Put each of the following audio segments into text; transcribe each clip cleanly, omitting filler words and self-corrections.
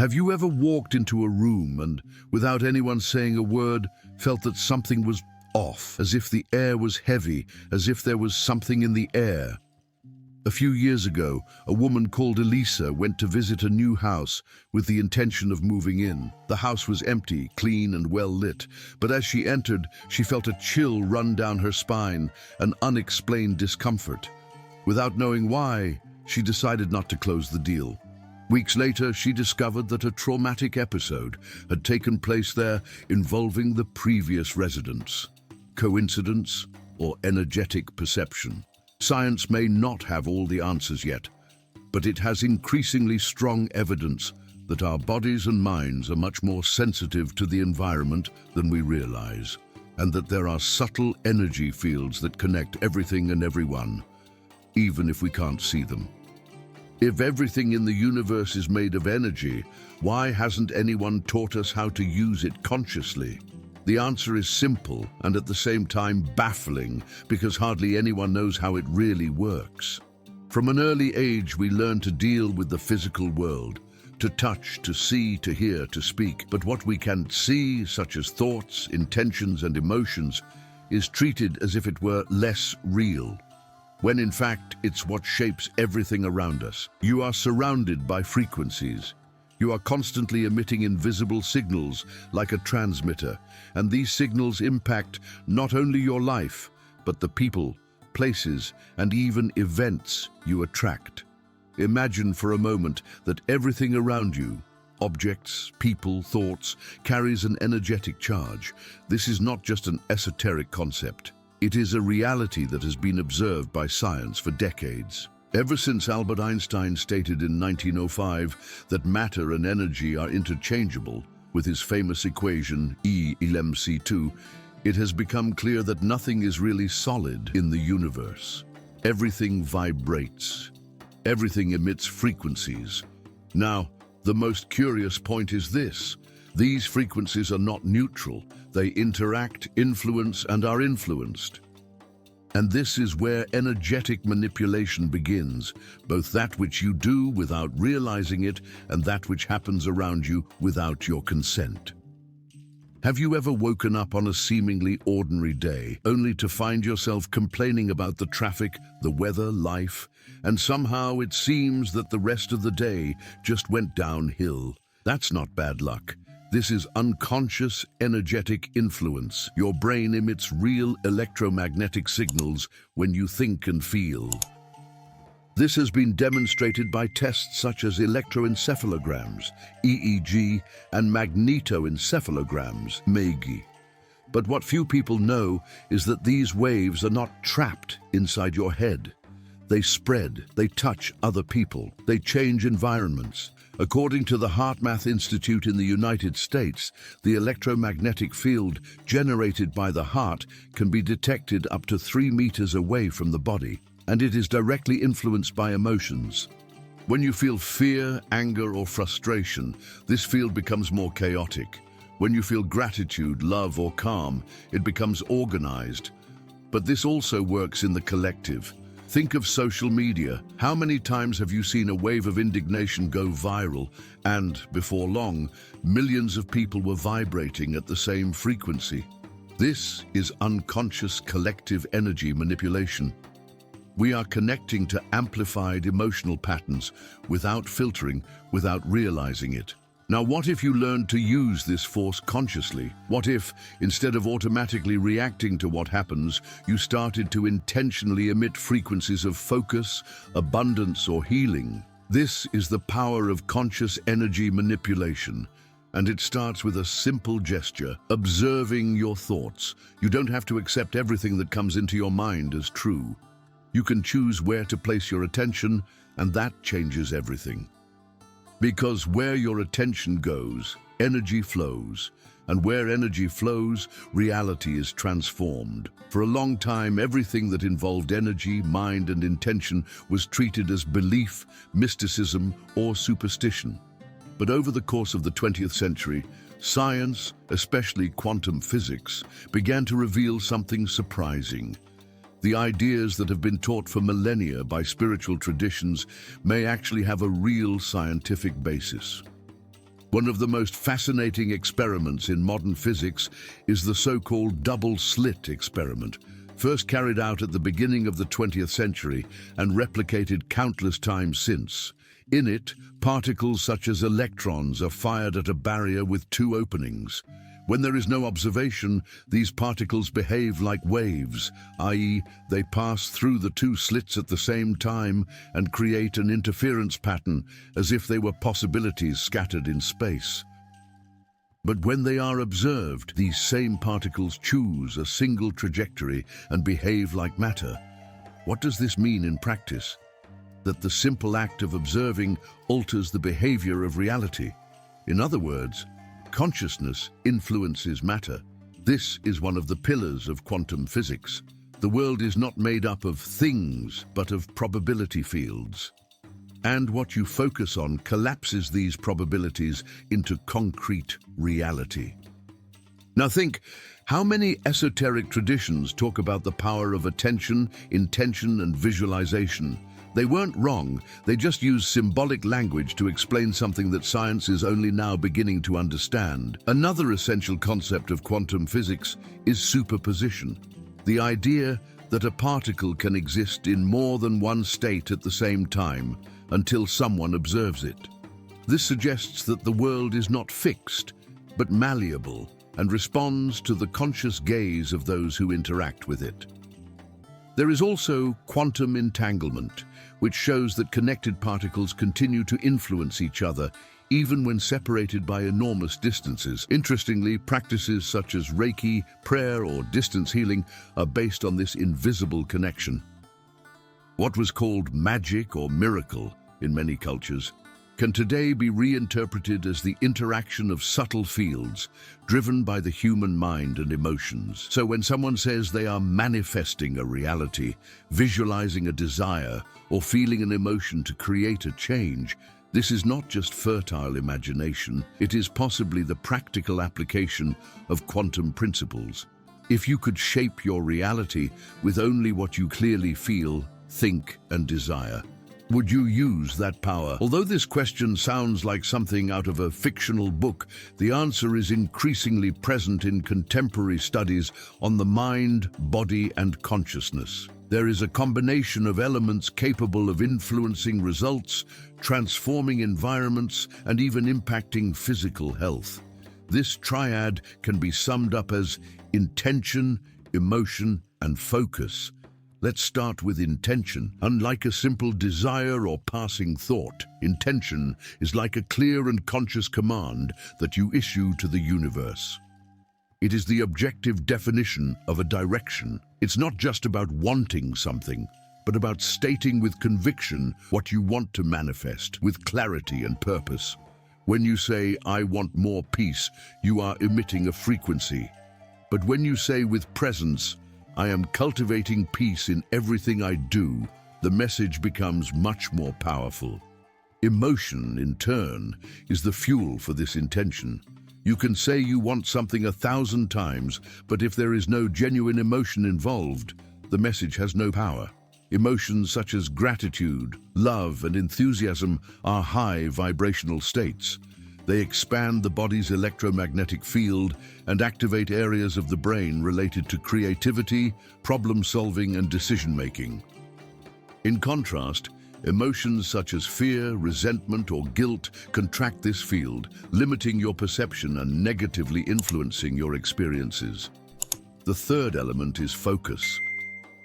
Have you ever walked into a room and, without anyone saying a word, felt that something was off, as if the air was heavy, as if there was something in the air? A few years ago, a woman called Elisa went to visit a new house with the intention of moving in. The house was empty, clean and well lit, but as she entered, she felt a chill run down her spine, an unexplained discomfort. Without knowing why, she decided not to close the deal. Weeks later, she discovered that a traumatic episode had taken place there involving the previous residents. Coincidence or energetic perception? Science may not have all the answers yet, but it has increasingly strong evidence that our bodies and minds are much more sensitive to the environment than we realize, and that there are subtle energy fields that connect everything and everyone, even if we can't see them. If everything in the universe is made of energy, why hasn't anyone taught us how to use it consciously? The answer is simple and at the same time baffling, because hardly anyone knows how it really works. From an early age, we learn to deal with the physical world, to touch, to see, to hear, to speak. But what we can't see, such as thoughts, intentions, and emotions, is treated as if it were less real, when in fact it's what shapes everything around us. You are surrounded by frequencies. You are constantly emitting invisible signals like a transmitter, and these signals impact not only your life, but the people, places, and even events you attract. Imagine for a moment that everything around you, objects, people, thoughts, carries an energetic charge. This is not just an esoteric concept. It is a reality that has been observed by science for decades. Ever since Albert Einstein stated in 1905 that matter and energy are interchangeable with his famous equation E = mc2, it has become clear that nothing is really solid in the universe. Everything vibrates. Everything emits frequencies. Now, the most curious point is this. These frequencies are not neutral. They interact, influence, and are influenced. And this is where energetic manipulation begins, both that which you do without realizing it and that which happens around you without your consent. Have you ever woken up on a seemingly ordinary day, only to find yourself complaining about the traffic, the weather, life, and somehow it seems that the rest of the day just went downhill? That's not bad luck. This is unconscious energetic influence. Your brain emits real electromagnetic signals when you think and feel. This has been demonstrated by tests such as electroencephalograms, EEG, and magnetoencephalograms, MAGI. But what few people know is that these waves are not trapped inside your head. They spread, they touch other people, they change environments. According to the HeartMath Institute in the United States, the electromagnetic field generated by the heart can be detected up to 3 meters away from the body, and it is directly influenced by emotions. When you feel fear, anger, or frustration, this field becomes more chaotic. When you feel gratitude, love, or calm, it becomes organized. But this also works in the collective. Think of social media. How many times have you seen a wave of indignation go viral and, before long, millions of people were vibrating at the same frequency? This is unconscious collective energy manipulation. We are connecting to amplified emotional patterns without filtering, without realizing it. Now, what if you learned to use this force consciously? What if, instead of automatically reacting to what happens, you started to intentionally emit frequencies of focus, abundance, or healing? This is the power of conscious energy manipulation, and it starts with a simple gesture, observing your thoughts. You don't have to accept everything that comes into your mind as true. You can choose where to place your attention, and that changes everything. Because where your attention goes, energy flows, and where energy flows, reality is transformed. For a long time, everything that involved energy, mind, and intention was treated as belief, mysticism, or superstition. But over the course of the 20th century, science, especially quantum physics, began to reveal something surprising. The ideas that have been taught for millennia by spiritual traditions may actually have a real scientific basis. One of the most fascinating experiments in modern physics is the so-called double-slit experiment, first carried out at the beginning of the 20th century and replicated countless times since. In it, particles such as electrons are fired at a barrier with two openings. When there is no observation, these particles behave like waves, i.e., they pass through the two slits at the same time and create an interference pattern as if they were possibilities scattered in space. But when they are observed, these same particles choose a single trajectory and behave like matter. What does this mean in practice? That the simple act of observing alters the behavior of reality. In other words, consciousness influences matter. This is one of the pillars of quantum physics. The world is not made up of things, but of probability fields. And what you focus on collapses these probabilities into concrete reality. Now think, how many esoteric traditions talk about the power of attention, intention, and visualization? They weren't wrong, they just used symbolic language to explain something that science is only now beginning to understand. Another essential concept of quantum physics is superposition, the idea that a particle can exist in more than one state at the same time until someone observes it. This suggests that the world is not fixed, but malleable, and responds to the conscious gaze of those who interact with it. There is also quantum entanglement, which shows that connected particles continue to influence each other, even when separated by enormous distances. Interestingly, practices such as Reiki, prayer, or distance healing are based on this invisible connection. What was called magic or miracle in many cultures can today be reinterpreted as the interaction of subtle fields driven by the human mind and emotions. So when someone says they are manifesting a reality, visualizing a desire, or feeling an emotion to create a change, this is not just fertile imagination, it is possibly the practical application of quantum principles. If you could shape your reality with only what you clearly feel, think, and desire, would you use that power? Although this question sounds like something out of a fictional book, the answer is increasingly present in contemporary studies on the mind, body, and consciousness. There is a combination of elements capable of influencing results, transforming environments, and even impacting physical health. This triad can be summed up as intention, emotion, and focus. Let's start with intention. Unlike a simple desire or passing thought, intention is like a clear and conscious command that you issue to the universe. It is the objective definition of a direction. It's not just about wanting something, but about stating with conviction what you want to manifest, with clarity and purpose. When you say, "I want more peace," you are emitting a frequency. But when you say with presence, "I am cultivating peace in everything I do," the message becomes much more powerful. Emotion, in turn, is the fuel for this intention. You can say you want something 1,000 times, but if there is no genuine emotion involved, the message has no power. Emotions such as gratitude, love, and enthusiasm are high vibrational states. They expand the body's electromagnetic field and activate areas of the brain related to creativity, problem-solving, and decision-making. In contrast, emotions such as fear, resentment, or guilt contract this field, limiting your perception and negatively influencing your experiences. The third element is focus.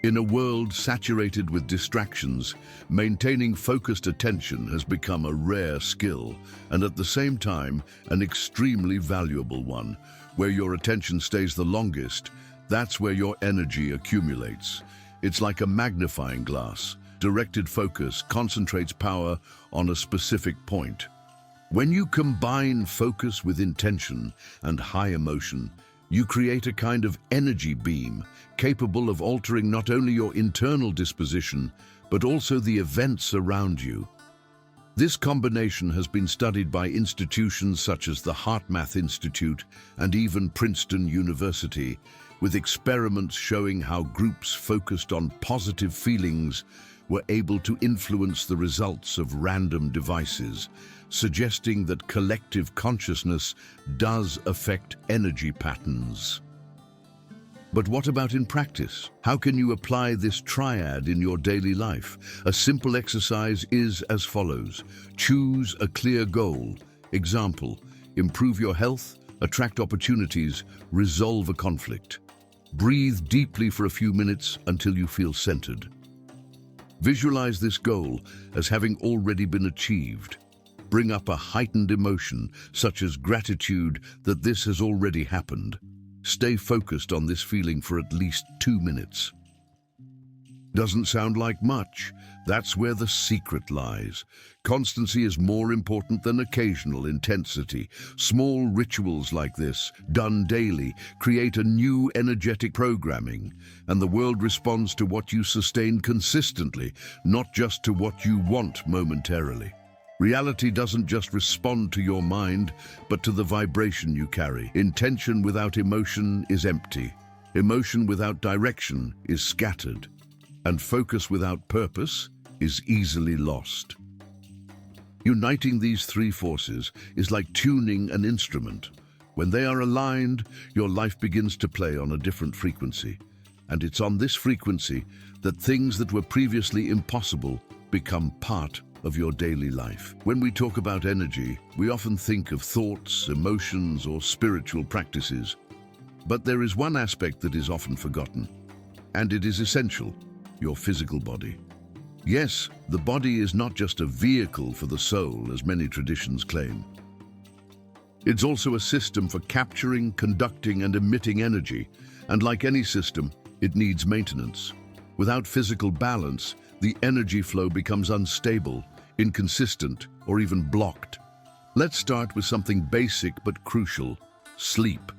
In a world saturated with distractions, maintaining focused attention has become a rare skill, and at the same time, an extremely valuable one. Where your attention stays the longest, that's where your energy accumulates. It's like a magnifying glass. Directed focus concentrates power on a specific point. When you combine focus with intention and high emotion, you create a kind of energy beam capable of altering not only your internal disposition, but also the events around you. This combination has been studied by institutions such as the HeartMath Institute and even Princeton University, with experiments showing how groups focused on positive feelings were able to influence the results of random devices, suggesting that collective consciousness does affect energy patterns. But what about in practice? How can you apply this triad in your daily life? A simple exercise is as follows. Choose a clear goal. Example, improve your health, attract opportunities, resolve a conflict. Breathe deeply for a few minutes until you feel centered. Visualize this goal as having already been achieved. Bring up a heightened emotion, such as gratitude that this has already happened. Stay focused on this feeling for at least 2 minutes. Doesn't sound like much. That's where the secret lies. Constancy is more important than occasional intensity. Small rituals like this, done daily, create a new energetic programming, and the world responds to what you sustain consistently, not just to what you want momentarily. Reality doesn't just respond to your mind, but to the vibration you carry. Intention without emotion is empty. Emotion without direction is scattered. And focus without purpose is easily lost. Uniting these three forces is like tuning an instrument. When they are aligned, your life begins to play on a different frequency. And it's on this frequency that things that were previously impossible become part of your daily life. When we talk about energy, we often think of thoughts, emotions, or spiritual practices. But there is one aspect that is often forgotten, and it is essential: your physical body. Yes, the body is not just a vehicle for the soul, as many traditions claim. It's also a system for capturing, conducting, and emitting energy, and like any system, it needs maintenance. Without physical balance, the energy flow becomes unstable, inconsistent, or even blocked. Let's start with something basic but crucial: sleep.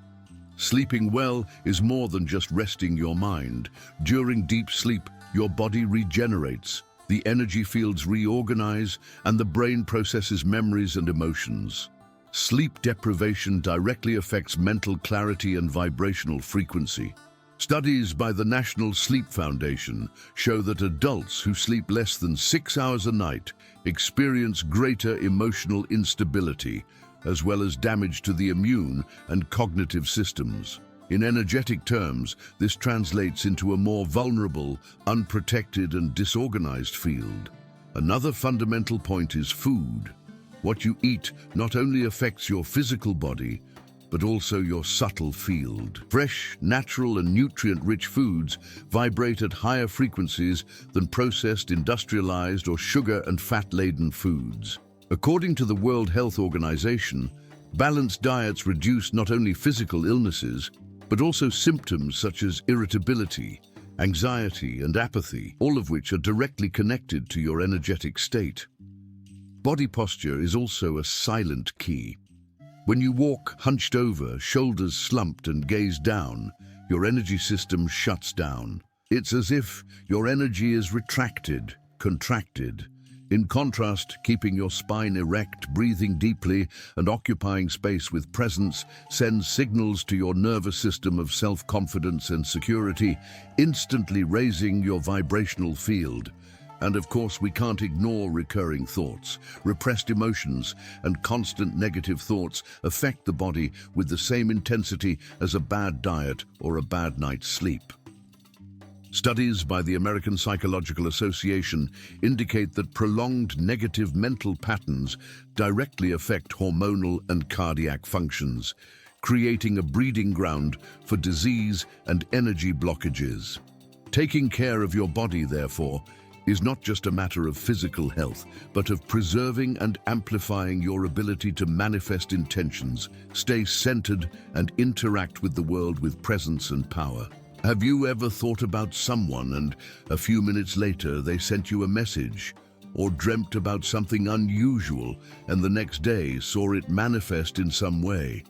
Sleeping well is more than just resting your mind. During deep sleep, your body regenerates, the energy fields reorganize, and the brain processes memories and emotions. Sleep deprivation directly affects mental clarity and vibrational frequency. Studies by the National Sleep Foundation show that adults who sleep less than 6 hours a night experience greater emotional instability, as well as damage to the immune and cognitive systems. In energetic terms, this translates into a more vulnerable, unprotected, and disorganized field. Another fundamental point is food. What you eat not only affects your physical body, but also your subtle field. Fresh, natural, and nutrient-rich foods vibrate at higher frequencies than processed, industrialized, or sugar and fat-laden foods. According to the World Health Organization, balanced diets reduce not only physical illnesses, but also symptoms such as irritability, anxiety, and apathy, all of which are directly connected to your energetic state. Body posture is also a silent key. When you walk hunched over, shoulders slumped, and gaze down, your energy system shuts down. It's as if your energy is retracted, contracted. In contrast, keeping your spine erect, breathing deeply, and occupying space with presence sends signals to your nervous system of self-confidence and security, instantly raising your vibrational field. And of course, we can't ignore recurring thoughts. Repressed emotions and constant negative thoughts affect the body with the same intensity as a bad diet or a bad night's sleep. Studies by the American Psychological Association indicate that prolonged negative mental patterns directly affect hormonal and cardiac functions, creating a breeding ground for disease and energy blockages. Taking care of your body, therefore, is not just a matter of physical health, but of preserving and amplifying your ability to manifest intentions, stay centered, and interact with the world with presence and power. Have you ever thought about someone and a few minutes later they sent you a message, or dreamt about something unusual and the next day saw it manifest in some way?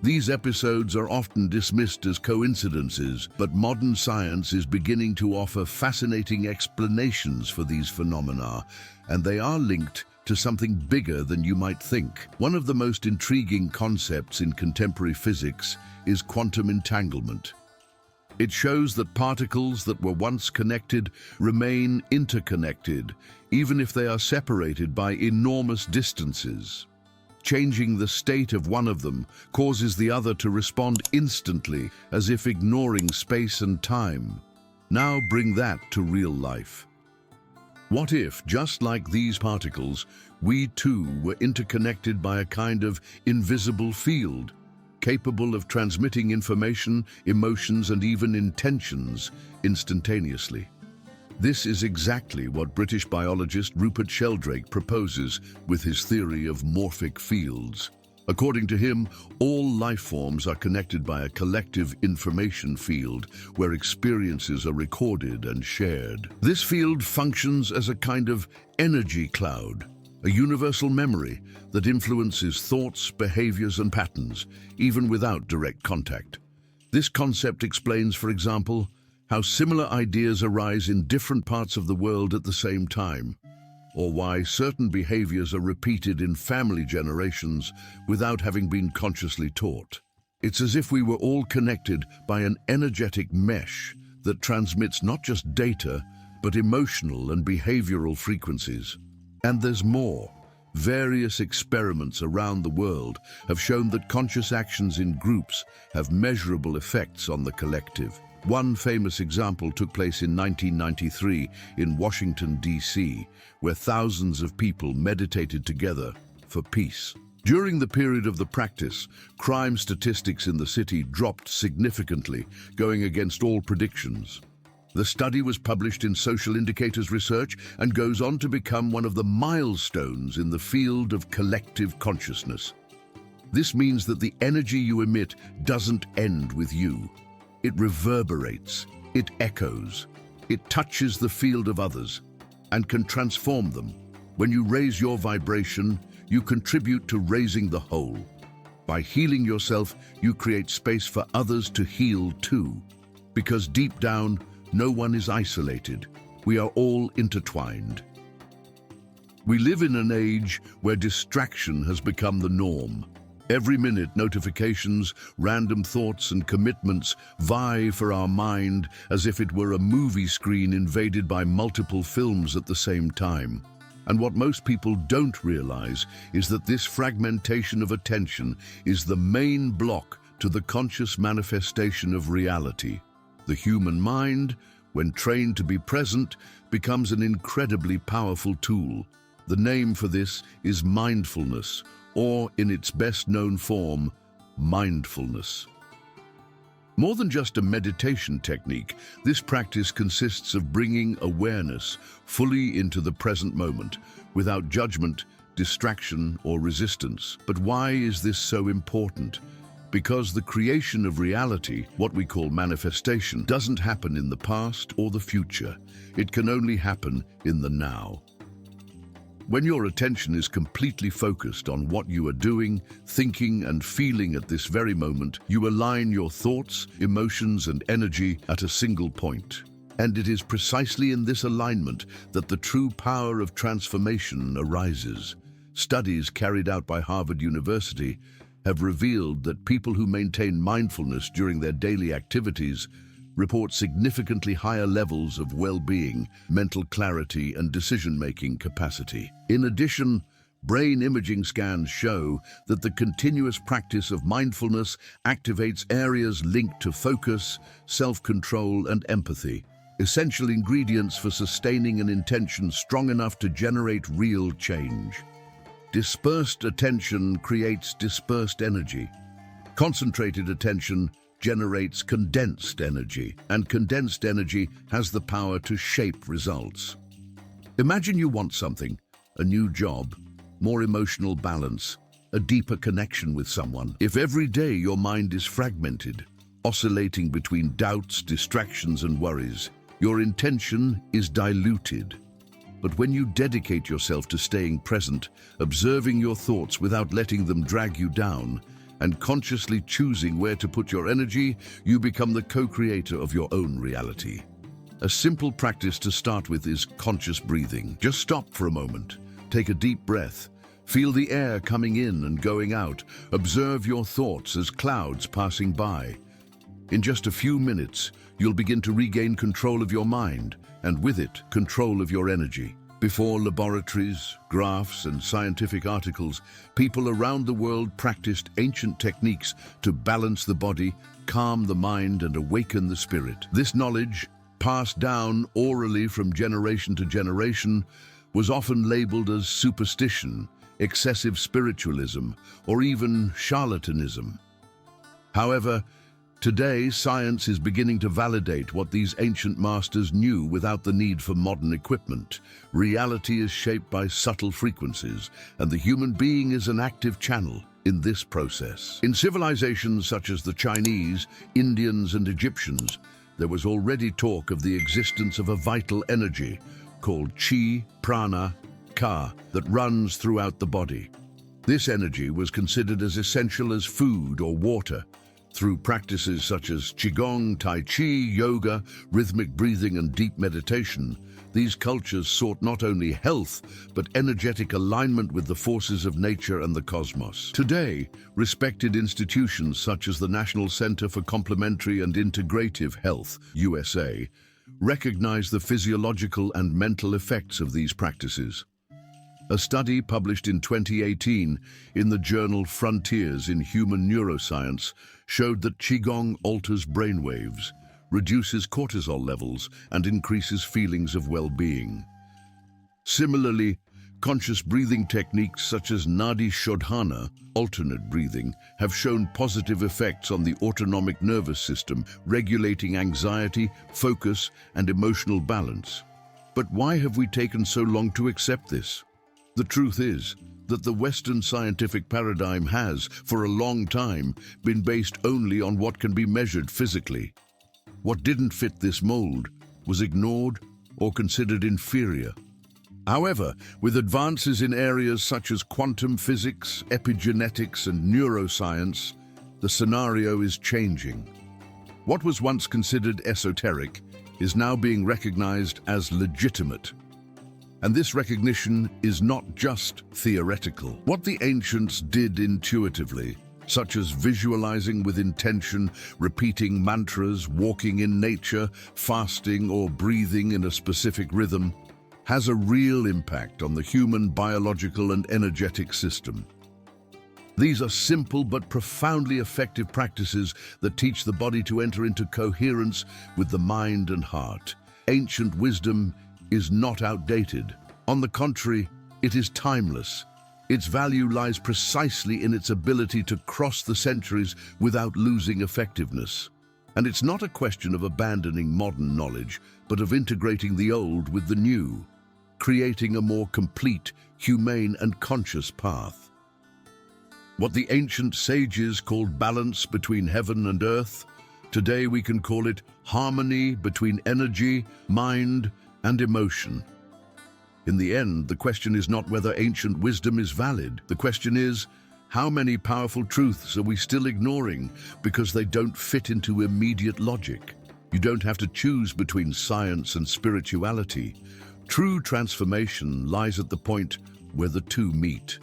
These episodes are often dismissed as coincidences, but modern science is beginning to offer fascinating explanations for these phenomena, and they are linked to something bigger than you might think. One of the most intriguing concepts in contemporary physics is quantum entanglement. It shows that particles that were once connected remain interconnected, even if they are separated by enormous distances. Changing the state of one of them causes the other to respond instantly, as if ignoring space and time. Now bring that to real life. What if, just like these particles, we too were interconnected by a kind of invisible field, capable of transmitting information, emotions, and even intentions instantaneously? This is exactly what British biologist Rupert Sheldrake proposes with his theory of morphic fields. According to him, all life forms are connected by a collective information field where experiences are recorded and shared. This field functions as a kind of energy cloud, a universal memory that influences thoughts, behaviors, and patterns, even without direct contact. This concept explains, for example, how similar ideas arise in different parts of the world at the same time, or why certain behaviors are repeated in family generations without having been consciously taught. It's as if we were all connected by an energetic mesh that transmits not just data, but emotional and behavioral frequencies. And there's more. Various experiments around the world have shown that conscious actions in groups have measurable effects on the collective. One famous example took place in 1993 in Washington, D.C., where thousands of people meditated together for peace. During the period of the practice, crime statistics in the city dropped significantly, going against all predictions. The study was published in Social Indicators Research and goes on to become one of the milestones in the field of collective consciousness. This means that the energy you emit doesn't end with you. It reverberates, it echoes, it touches the field of others and can transform them. When you raise your vibration, you contribute to raising the whole. By healing yourself, you create space for others to heal too. Because deep down, no one is isolated. We are all intertwined. We live in an age where distraction has become the norm. Every minute, notifications, random thoughts, and commitments vie for our mind as if it were a movie screen invaded by multiple films at the same time. And what most people don't realize is that this fragmentation of attention is the main block to the conscious manifestation of reality. The human mind, when trained to be present, becomes an incredibly powerful tool. The name for this is mindfulness, or in its best-known form, mindfulness. More than just a meditation technique, this practice consists of bringing awareness fully into the present moment, without judgment, distraction, or resistance. But why is this so important? Because the creation of reality, what we call manifestation, doesn't happen in the past or the future. It can only happen in the now. When your attention is completely focused on what you are doing, thinking, and feeling at this very moment, you align your thoughts, emotions, and energy at a single point. And it is precisely in this alignment that the true power of transformation arises. Studies carried out by Harvard University have revealed that people who maintain mindfulness during their daily activities report significantly higher levels of well-being, mental clarity, and decision-making capacity. In addition, brain imaging scans show that the continuous practice of mindfulness activates areas linked to focus, self-control, and empathy, essential ingredients for sustaining an intention strong enough to generate real change. Dispersed attention creates dispersed energy. Concentrated attention generates condensed energy, and condensed energy has the power to shape results. Imagine you want something, a new job, more emotional balance, a deeper connection with someone. If every day your mind is fragmented, oscillating between doubts, distractions, and worries, your intention is diluted. But when you dedicate yourself to staying present, observing your thoughts without letting them drag you down, and consciously choosing where to put your energy, you become the co-creator of your own reality. A simple practice to start with is conscious breathing. Just stop for a moment, take a deep breath, feel the air coming in and going out, observe your thoughts as clouds passing by. In just a few minutes, you'll begin to regain control of your mind, and with it, control of your energy. Before laboratories, graphs, and scientific articles, people around the world practiced ancient techniques to balance the body, calm the mind, and awaken the spirit. This knowledge, passed down orally from generation to generation, was often labeled as superstition, excessive spiritualism, or even charlatanism. However, today science is beginning to validate what these ancient masters knew without the need for modern equipment. Reality is shaped by subtle frequencies, and the human being is an active channel in this process. In civilizations such as the Chinese, Indians, and Egyptians, there was already talk of the existence of a vital energy called qi, prana, ka, that runs throughout the body. This energy was considered as essential as food or water. Through practices such as qigong, tai chi, yoga, rhythmic breathing, and deep meditation, these cultures sought not only health, but energetic alignment with the forces of nature and the cosmos. Today, respected institutions such as the National Center for Complementary and Integrative Health, USA, recognize the physiological and mental effects of these practices. A study published in 2018 in the journal Frontiers in Human Neuroscience showed that Qigong alters brainwaves, reduces cortisol levels, and increases feelings of well-being. Similarly, conscious breathing techniques such as Nadi Shodhana, alternate breathing, have shown positive effects on the autonomic nervous system, regulating anxiety, focus, and emotional balance. But why have we taken so long to accept this? The truth is that the Western scientific paradigm has, for a long time, been based only on what can be measured physically. What didn't fit this mold was ignored or considered inferior. However, with advances in areas such as quantum physics, epigenetics, and neuroscience, the scenario is changing. What was once considered esoteric is now being recognized as legitimate. And this recognition is not just theoretical. What the ancients did intuitively, such as visualizing with intention, repeating mantras, walking in nature, fasting, or breathing in a specific rhythm, has a real impact on the human biological and energetic system. These are simple but profoundly effective practices that teach the body to enter into coherence with the mind and heart. Ancient wisdom is not outdated. On the contrary, it is timeless. Its value lies precisely in its ability to cross the centuries without losing effectiveness. And it's not a question of abandoning modern knowledge, but of integrating the old with the new, creating a more complete, humane, and conscious path. What the ancient sages called balance between heaven and earth, today we can call it harmony between energy, mind, and emotion. In the end, the question is not whether ancient wisdom is valid. The question is, how many powerful truths are we still ignoring because they don't fit into immediate logic? You don't have to choose between science and spirituality. True transformation lies at the point where the two meet.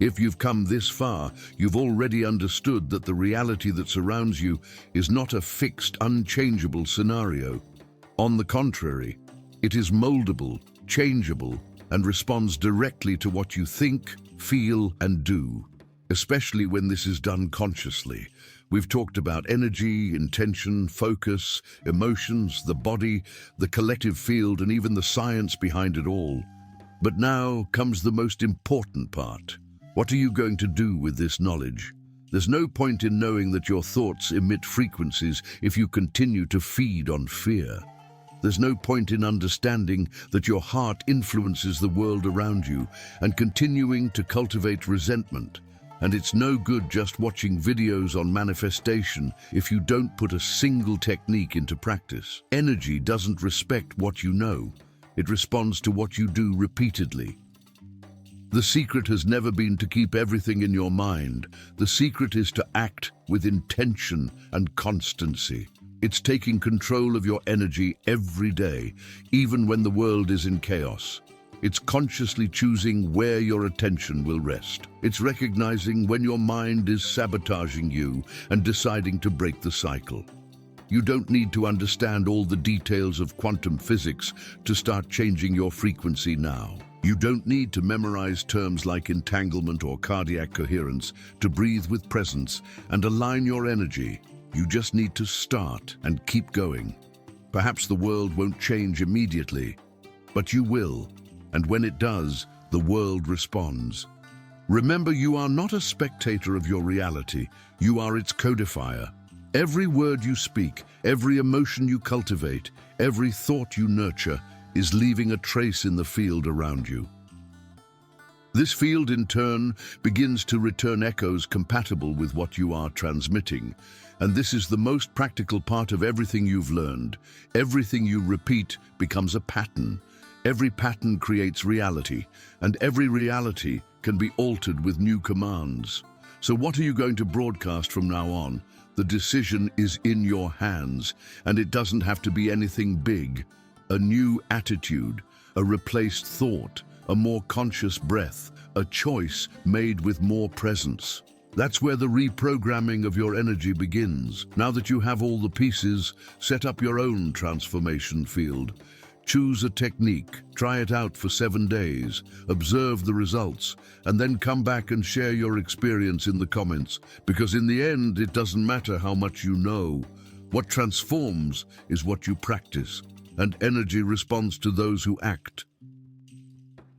If you've come this far, you've already understood that the reality that surrounds you is not a fixed, unchangeable scenario. On the contrary, it is moldable, changeable, and responds directly to what you think, feel, and do, especially when this is done consciously. We've talked about energy, intention, focus, emotions, the body, the collective field, and even the science behind it all. But now comes the most important part. What are you going to do with this knowledge? There's no point in knowing that your thoughts emit frequencies if you continue to feed on fear. There's no point in understanding that your heart influences the world around you and continuing to cultivate resentment. And it's no good just watching videos on manifestation if you don't put a single technique into practice. Energy doesn't respect what you know. It responds to what you do repeatedly. The secret has never been to keep everything in your mind. The secret is to act with intention and constancy. It's taking control of your energy every day, even when the world is in chaos. It's consciously choosing where your attention will rest. It's recognizing when your mind is sabotaging you and deciding to break the cycle. You don't need to understand all the details of quantum physics to start changing your frequency now. You don't need to memorize terms like entanglement or cardiac coherence to breathe with presence and align your energy. You just need to start and keep going. Perhaps the world won't change immediately, but you will, and when it does, the world responds. Remember, you are not a spectator of your reality, you are its codifier. Every word you speak, every emotion you cultivate, every thought you nurture is leaving a trace in the field around you. This field, in turn, begins to return echoes compatible with what you are transmitting. And this is the most practical part of everything you've learned. Everything you repeat becomes a pattern. Every pattern creates reality, and every reality can be altered with new commands. So what are you going to broadcast from now on? The decision is in your hands, and it doesn't have to be anything big. A new attitude, a replaced thought, a more conscious breath, a choice made with more presence. That's where the reprogramming of your energy begins. Now that you have all the pieces, set up your own transformation field. Choose a technique, try it out for 7 days, observe the results, and then come back and share your experience in the comments, because in the end, it doesn't matter how much you know. What transforms is what you practice, and energy responds to those who act.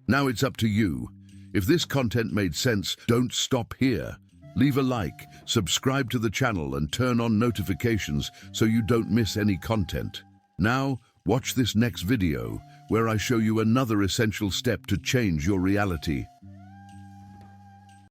Now it's up to you. If this content made sense, don't stop here. Leave a like, subscribe to the channel, and turn on notifications so you don't miss any content. Now, watch this next video, where I show you another essential step to change your reality.